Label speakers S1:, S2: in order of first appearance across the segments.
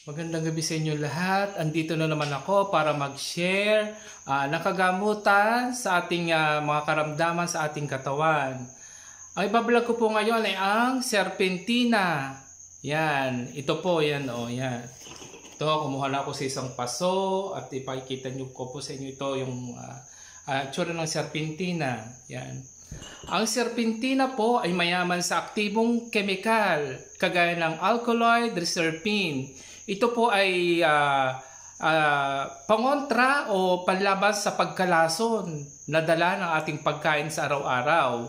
S1: Magandang gabi sa inyo lahat. Andito na naman ako para mag-share ng kagamutan sa ating mga karamdaman sa ating katawan. Ang ibablog ko po ngayon ay ang serpentina. Yan, ito po, yan o, yan. Ito, kumuha na ako sa isang paso at ipakikita nyo ko po sa inyo ito yung tsura ng serpentina. Yan. Ang serpentina po ay mayaman sa aktibong kemikal, kagaya ng alkaloid reserpine. Ito po ay pangontra o panlaban sa pagkalason na dala ng ating pagkain sa araw-araw.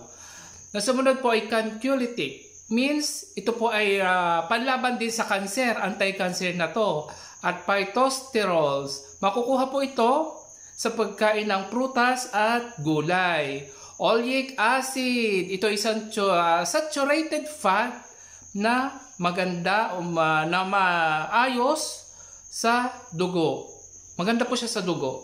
S1: Nasunod po ay canculitic. Means ito po ay panlaban din sa kanser, anti-cancer na to. At phytosterols, makukuha po ito sa pagkain ng prutas at gulay. Oleic acid, ito isang saturated fat na maganda o na maayos sa dugo. Maganda po siya sa dugo.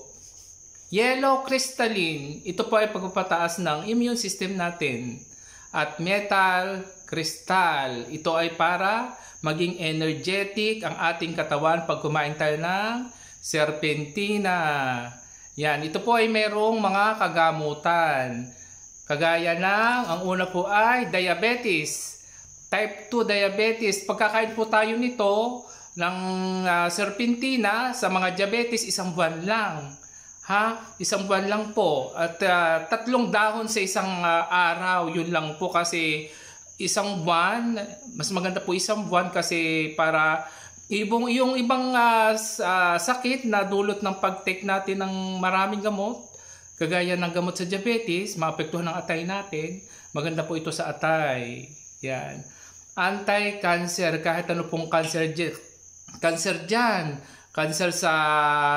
S1: Yellow crystalline, ito po ay pagpapataas ng immune system natin. At metal crystal, ito ay para maging energetic ang ating katawan pag kumain tayo ng serpentina. Yan, ito po ay merong mga kagamutan. Kagaya ng, ang una po ay diabetes. Type 2 diabetes. Pagkakain po tayo nito ng serpentina sa mga diabetes, 1 buwan lang. 1 buwan lang po. At 3 dahon sa isang araw, yun lang po kasi 1 buwan. Mas maganda po 1 buwan kasi para yung ibang sakit na dulot ng pag-take natin ng maraming gamot, kagaya ng gamot sa diabetes, maapektuhan ng atay natin, maganda po ito sa atay. Yan. Anti-cancer, kahit ano pong cancer dyan. Cancer sa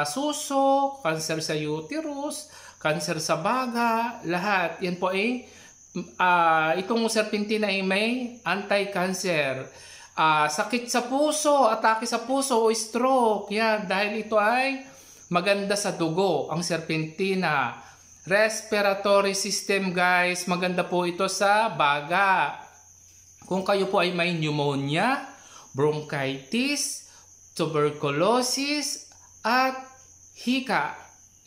S1: suso, cancer sa uterus, cancer sa baga, lahat. Yan po ay, itong serpentina ay may anti-cancer. Sakit sa puso, atake sa puso o stroke. Yan, dahil ito ay maganda sa dugo, ang serpentina. Respiratory system, guys, maganda po ito sa baga. Kung kayo po ay may pneumonia, bronchitis, tuberculosis, at hika.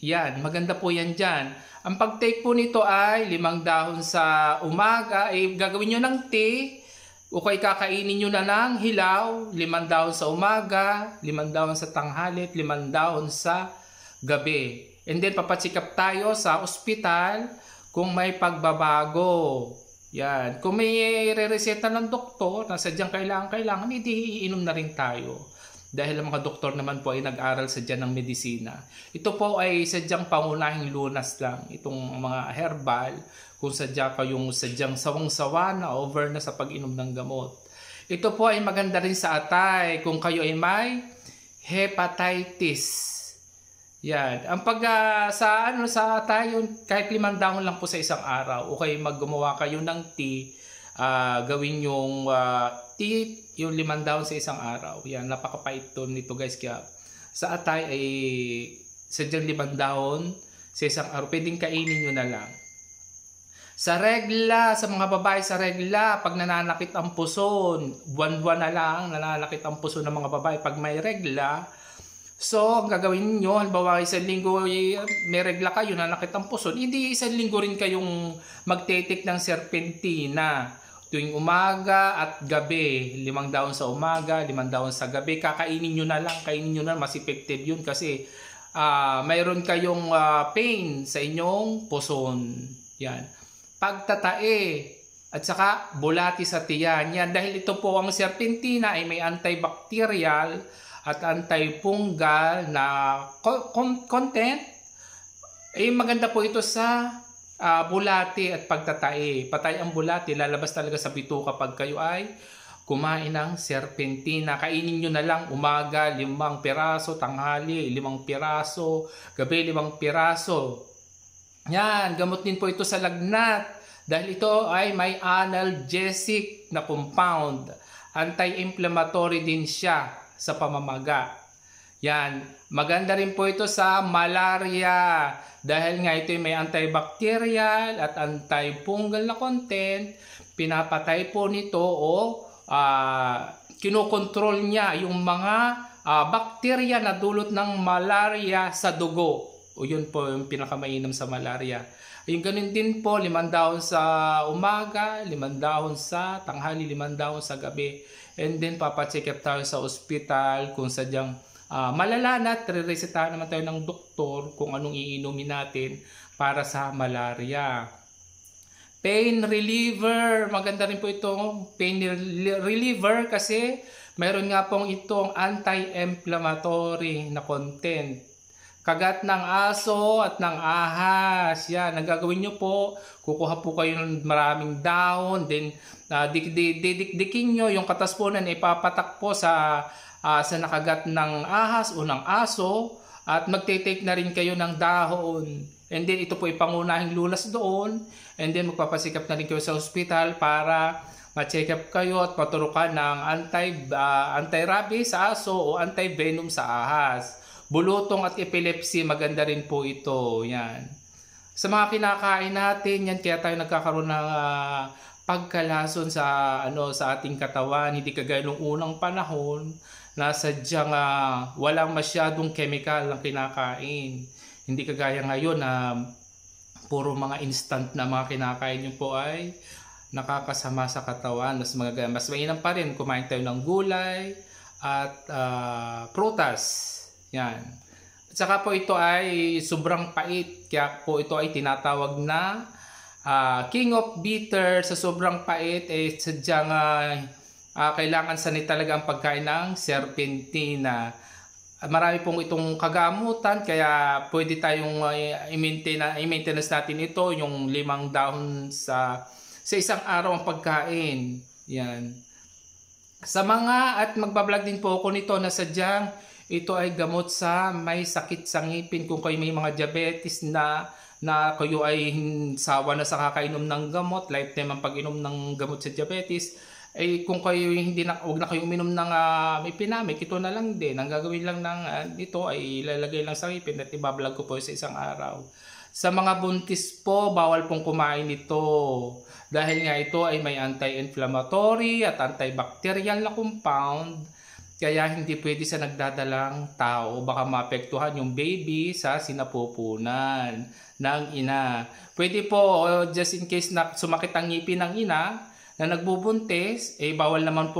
S1: Yan, maganda po yan dyan. Ang pag-take po nito ay 5 dahon sa umaga. Gagawin nyo ng tea, o kaya kakainin nyo na ng hilaw, 5 dahon sa umaga, 5 dahon sa tanghali, 5 dahon sa gabi. And then papatsikap tayo sa ospital kung may pagbabago. Yan. Kung may re-reseta ng doktor na sadyang kailangan, hindi iinom na rin tayo. Dahil ang mga doktor naman po ay nag-aral sadya ng medisina. Ito po ay sadyang pangunahing lunas lang. Itong mga herbal, kung sadyang sawang-sawa na, over na sa pag-inom ng gamot. Ito po ay maganda rin sa atay kung kayo ay may hepatitis. Yan. Ang sa atay, kahit 5 dahon lang po sa isang araw, o kayo maggumawa kayo ng tea, gawin yung tea, yung 5 dahon sa isang araw. Yan, napakapait nito guys. Kaya sa atay ay sadyang 5 dahon sa isang araw. Pwedeng kainin nyo na lang. Sa regla, sa mga babae sa regla, pag nananakit ang puson, buwan-buwan na lang nananakit ang puson ng mga babae pag may regla. So, ang gagawin nyo, halimbawa 1 linggo may regla kayo, nanakit ang puson, hindi 1 linggo rin kayong magtetik ng serpentina. Tuwing umaga at gabi, 5 dahon sa umaga, 5 dahon sa gabi, kainin nyo na lang, mas effective yun kasi mayroon kayong pain sa inyong puson. Yan. Pagtatae at saka bulati sa tiyan. Yan, dahil ito po ang serpentina ay may antibacterial at antifungal na content, ay maganda po ito sa bulati at pagtatae. Patay ang bulati, lalabas talaga sa bituka kapag kayo ay kumain ng serpentina. Kainin nyo na lang umaga 5 piraso, tanghali 5 piraso, gabi 5 piraso. Yan, gamot din po ito sa lagnat dahil ito ay may analgesic na compound. Anti-inflammatory din siya sa pamamaga. Yan, maganda rin po ito sa malaria dahil nga ito may antibacterial at antifungal na content. Pinapatay po nito o kinokontrol niya yung mga bakterya na dulot ng malaria sa dugo. O yun po yung pinakamainam sa malaria. Yung ganun din po, 5 dahon sa umaga, 5 dahon sa tanghali, 5 dahon sa gabi. And then papacheck up tayo sa ospital kung sadyang malala na, re-resetahan naman tayo ng doktor kung anong iinumin natin para sa malaria. Pain reliever, maganda rin po itong pain reliever kasi mayroon nga pong itong anti-inflammatory na content. Kagat ng aso at ng ahas, yan, ang gagawin nyo po, kukuha po kayo ng maraming dahon, then didikdikin nyo yung kataspunan, ipapatak po sa nakagat ng ahas o ng aso, at magte-take na rin kayo ng dahon. And then ito po ipangunahing lunas doon, and then magpapasikap na rin kayo sa ospital para ma-check up kayo at maturukan ng anti-rabies sa aso o anti-venom sa ahas. Bulutong at epilepsy, maganda rin po ito. Yan. Sa mga kinakain natin, yan kaya tayo nagkakaroon ng pagkalason sa ating katawan. Hindi kagaya nung unang panahon na sadyang walang masyadong chemical ang kinakain. Hindi kagaya ngayon na puro mga instant na mga kinakain nyo po ay nakakasama sa katawan. Mas mainam pa rin kumain tayo ng gulay at prutas. Yan. At saka po ito ay sobrang pait. Kaya po ito ay tinatawag na king of bitter. Sa sobrang pait ay sadyang kailangan sanay talaga ang pagkain ng serpentina. Marami pong itong kagamutan kaya pwede tayong i-maintenance natin ito, yung 5 dahon sa isang araw ang pagkain. Yan. Sa mga, at magbablog din po ako nito na sadyang ito ay gamot sa may sakit sa ngipin. Kung kayo may mga diabetes na kayo ay sawa na sa kakainom ng gamot, lifetime ang pag-inom ng gamot sa diabetes, ay kung kayo huwag na kayo uminom ng Mepinamic, ito na lang din. Ang gagawin lang ng ito ay ilalagay lang sa ngipin at ibablog ko po sa isang araw. Sa mga buntis po, bawal pong kumain ito. Dahil nga ito ay may anti-inflammatory at antibacterial na compound. Kaya hindi pwede sa nagdadalang tao, baka maapektuhan yung baby sa sinapupunan ng ina. Pwede po, just in case na sumakit ang ngipin ng ina na nagbubuntis, bawal naman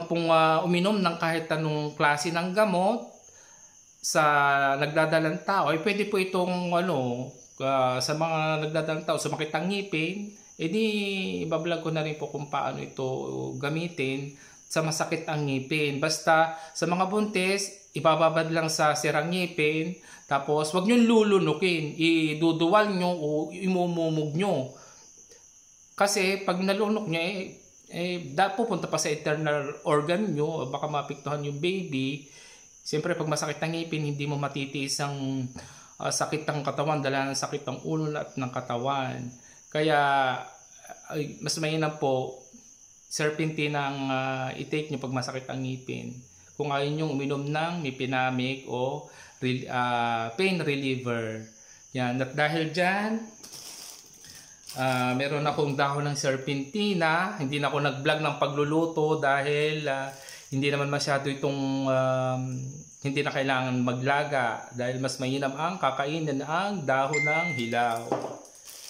S1: pong uminom ng kahit anong klase ng gamot sa nagdadalang tao. Pwede po itong sa mga nagdadalang tao, sumakit ang ngipin, ibablog ko na rin po kung paano ito gamitin sa masakit ang ngipin. Basta sa mga buntis, ibababad lang sa sirang ngipin, tapos wag nyo lulunukin, iduduwal nyo o imumumog nyo. Kasi pag nalunok nyo, pupunta pa sa internal organ nyo, baka maapektuhan yung baby. Siyempre pag masakit ang ngipin, hindi mo matitiis ang sakit ng katawan, dala ng sakit ng ulo at ng katawan. Kaya mas mainam po serpentina ang i-take nyo pag masakit ang ngipin. Kung ayaw nyo uminom ng Mepinamic o pain reliever. Yan. At dahil dyan, meron akong dahon ng serpentina. Hindi na ako nag-vlog ng pagluluto dahil hindi naman masyado itong hindi na kailangan maglaga dahil mas mainam ang kakainin ang dahon ng hilaw.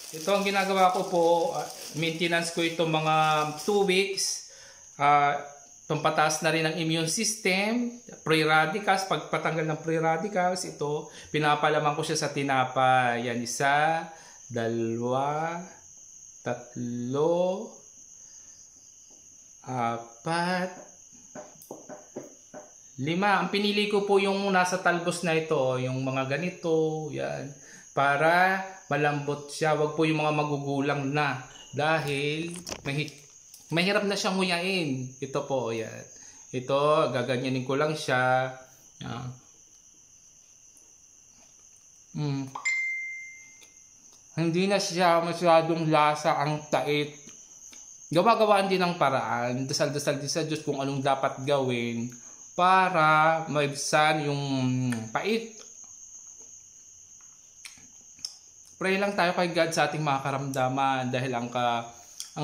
S1: Ito ang ginagawa ko po, maintenance ko ito mga 2 weeks. Pampataas na rin ang immune system, free radicals, pagpatanggal ng free radicals, ito, pinapalaman ko siya sa tinapay. Yan, 1, 2, 3, 4, 5. Ang pinili ko po yung nasa talbos na ito, yung mga ganito, yan. Para malambot siya. Wag po yung mga magugulang na dahil mahirap na siyang nguyain. Ito po, yan. Ito, gaganyanin ko lang siya. Hindi na siya masyadong lasa ang tait. Gawa-gawaan din ng paraan. Dasal-dasal din sa Diyos kung anong dapat gawin para maibsan yung pait. Pray lang tayo kay God sa ating mga karamdaman dahil ang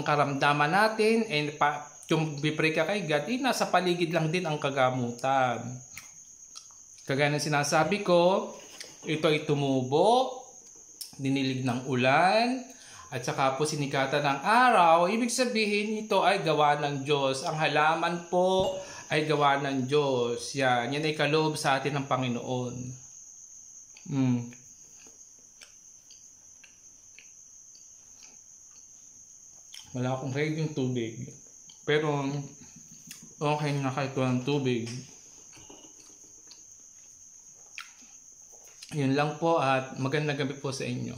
S1: karamdaman natin ay tumipray ka kay God, nasa paligid lang din ang kagamutan. Kagaya ng sinasabi ko, ito ay tumubo, dinilig ng ulan, at saka po sinikatan ng araw. Ibig sabihin, ito ay gawa ng Diyos. Ang halaman po ay gawa ng Diyos. Yan ay kaloob sa atin ng Panginoon. Wala akong craving tubig. Pero, okay na kahit walang tubig. Yun lang po at magandang gabi po sa inyo.